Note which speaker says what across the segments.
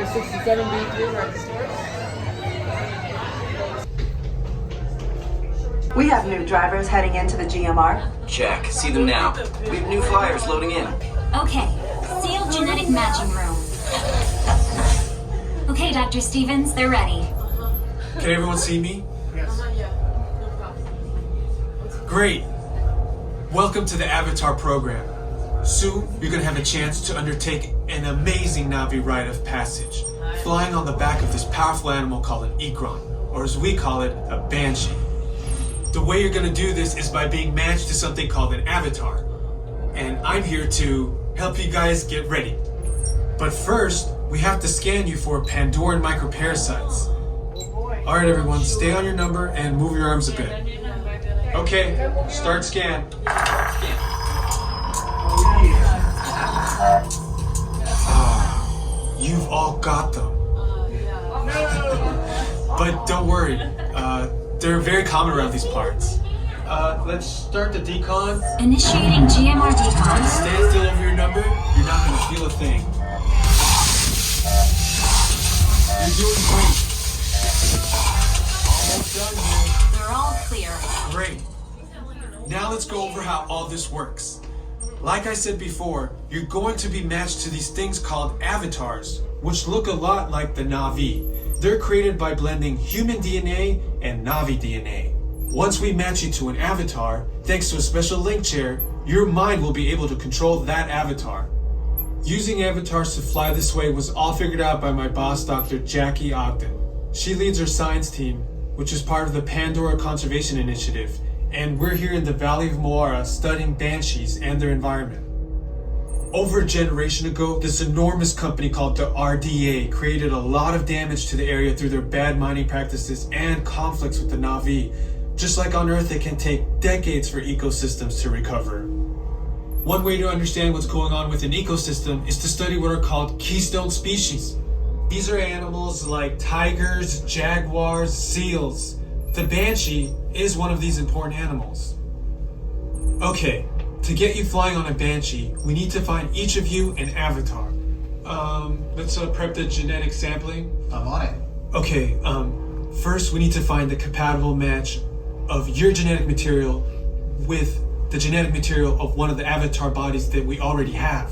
Speaker 1: 67B3 register.
Speaker 2: We have new drivers heading into the GMR.
Speaker 3: Check. See them now. We have new flyers loading in.
Speaker 4: Okay. Sealed genetic matching room. Okay, Dr. Stevens, they're ready.
Speaker 5: Can everyone see me?
Speaker 1: Yes.
Speaker 5: Great. Welcome to the AdvOutThere program. Soon, you're going to have a chance to undertake an amazing Navi rite of passage, flying on the back of this powerful animal called an Ikron, or as we call it, a Banshee. The way you're going to do this is by being matched to something called an avatar. And I'm here to help you guys get ready. But first, we have to scan you for Pandoran microparasites. Alright everyone, stay on your number and move your arms a bit. Okay, start scan. You've all got them. But don't worry, they're very common around these parts. Let's start the decon.
Speaker 4: Initiating GMR decon.
Speaker 5: Stand still over your number, you're not going to feel a thing. You're doing great. Almost done here.
Speaker 4: They're all clear.
Speaker 5: Great. Now let's go over how all this works. Like I said before, you're going to be matched to these things called avatars, which look a lot like the Navi. They're created by blending human DNA and Navi DNA. Once we match you to an avatar, thanks to a special link chair, your mind will be able to control that avatar. Using avatars to fly this way was all figured out by my boss, Dr. Jackie Ogden. She leads our science team, which is part of the Pandora Conservation Initiative, and we're here in the Valley of Moara studying banshees and their environment. Over a generation ago, this enormous company called the RDA created a lot of damage to the area through their bad mining practices and conflicts with the Navi. Just like on Earth, it can take decades for ecosystems to recover. One way to understand what's going on with an ecosystem is to study what are called keystone species. These are animals like tigers, jaguars, seals. The banshee is one of these important animals. Okay, to get you flying on a banshee, we need to find each of you an avatar. Let's prep the genetic sampling.
Speaker 6: I'm on it.
Speaker 5: Okay, first we need to find the compatible match of your genetic material with the genetic material of one of the avatar bodies that we already have.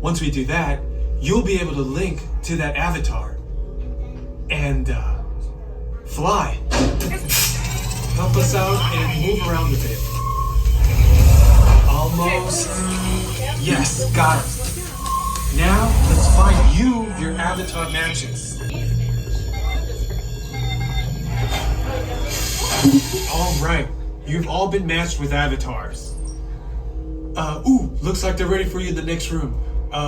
Speaker 5: Once we do that, you'll be able to link to that avatar and fly. Help us out and move around a bit. Almost. Yes, got it. Now, let's find you your avatar matches. All right, you've all been matched with avatars. Looks like they're ready for you in the next room.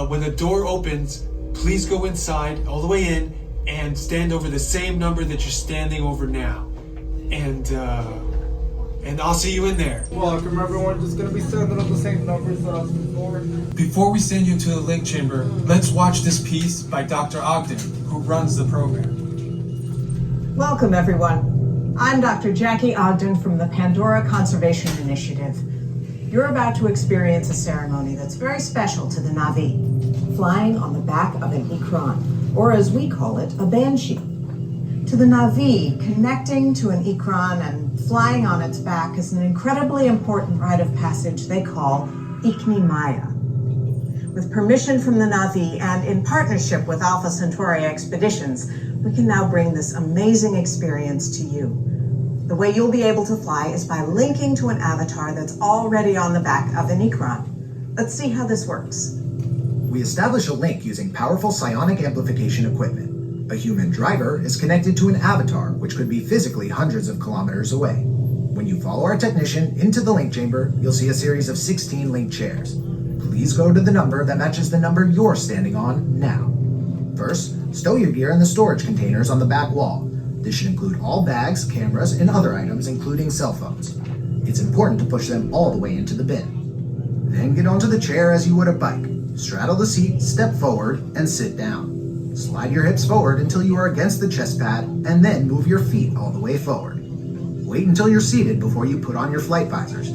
Speaker 5: When the door opens, please go inside, all the way in, and stand over the same number that you're standing over now. And I'll see you in there.
Speaker 7: Welcome everyone, just gonna be standing up the same numbers as before.
Speaker 5: Before we send you to the link chamber, let's watch this piece by Dr. Ogden, who runs the program.
Speaker 2: Welcome, everyone. I'm Dr. Jackie Ogden from the Pandora Conservation Initiative. You're about to experience a ceremony that's very special to the Navi, flying on the back of an Ikron, or as we call it, a banshee. To the Navi, connecting to an Ikron and flying on its back is an incredibly important rite of passage they call Ikni Maya. With permission from the Navi and in partnership with Alpha Centauri Expeditions, we can now bring this amazing experience to you. The way you'll be able to fly is by linking to an avatar that's already on the back of an Ikron. Let's see how this works.
Speaker 6: We establish a link using powerful psionic amplification equipment. A human driver is connected to an avatar, which could be physically hundreds of kilometers away. When you follow our technician into the link chamber, you'll see a series of 16 link chairs. Please go to the number that matches the number you're standing on now. First, stow your gear in the storage containers on the back wall. This should include all bags, cameras, and other items, including cell phones. It's important to push them all the way into the bin. Then get onto the chair as you would a bike. Straddle the seat, step forward, and sit down. Slide your hips forward until you are against the chest pad, and then move your feet all the way forward. Wait until you're seated before you put on your flight visors.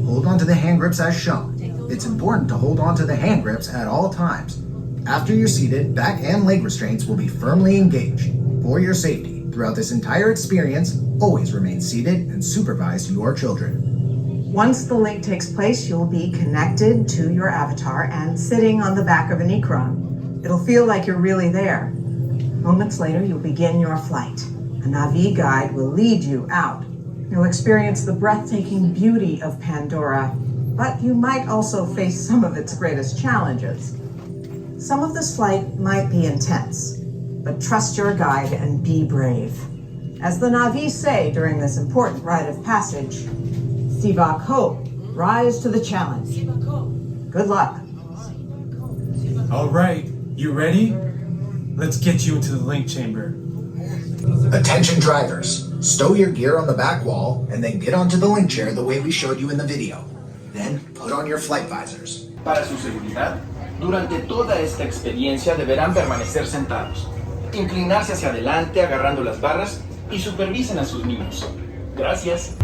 Speaker 6: Hold on to the hand grips as shown. It's important to hold on to the hand grips at all times. After you're seated, back and leg restraints will be firmly engaged. For your safety, throughout this entire experience, always remain seated and supervise your children.
Speaker 2: Once the link takes place, you'll be connected to your avatar and sitting on the back of an Ikron. It'll feel like you're really there. Moments later, you'll begin your flight. A Na'vi guide will lead you out. You'll experience the breathtaking beauty of Pandora, but you might also face some of its greatest challenges. Some of this flight might be intense, but trust your guide and be brave. As the Na'vi say during this important rite of passage, Sivak Ho, rise to the challenge. Good luck.
Speaker 5: All right, you ready? Let's get you into the link chamber.
Speaker 6: Attention drivers, stow your gear on the back wall and then get onto the link chair the way we showed you in the video. Then put on your flight visors.
Speaker 3: Para su seguridad, durante toda esta experiencia deberán permanecer sentados, inclinarse hacia adelante agarrando las barras y supervisen a sus niños. Gracias.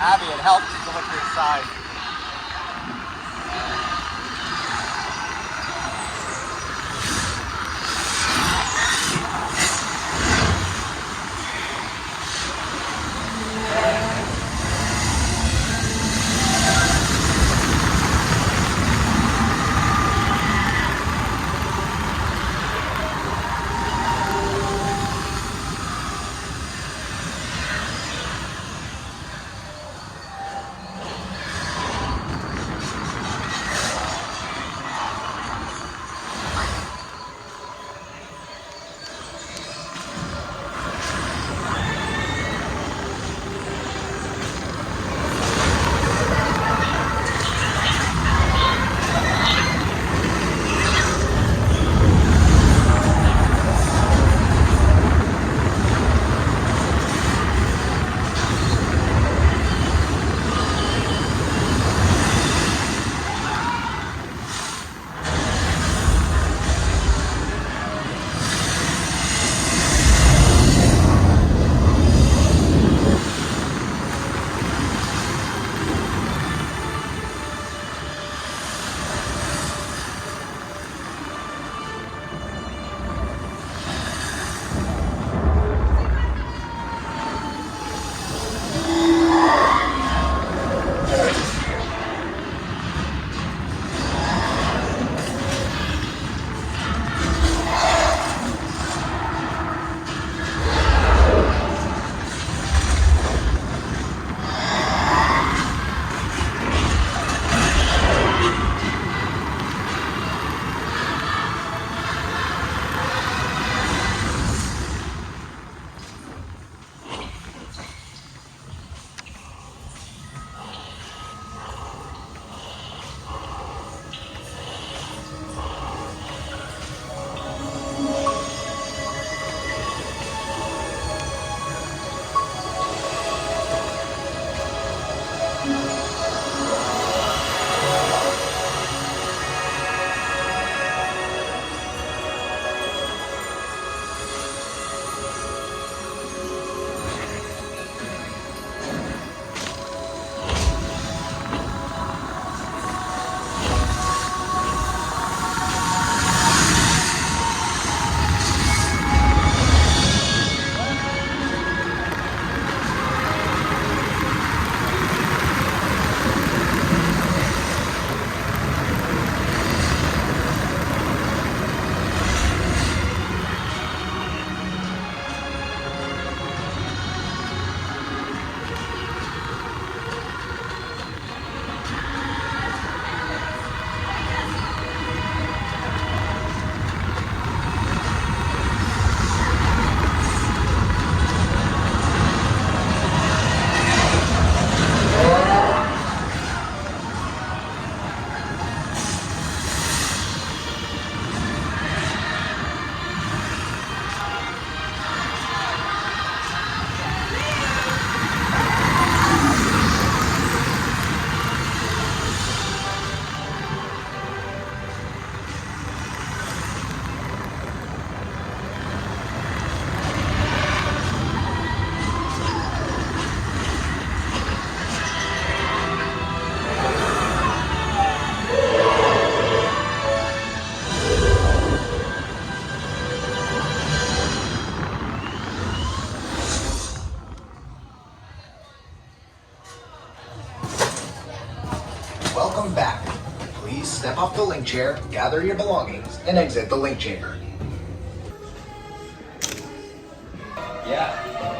Speaker 1: Abby, it helps to look to the side.
Speaker 6: Please step off the link chair, gather your belongings, and exit the link chamber.
Speaker 3: Yeah.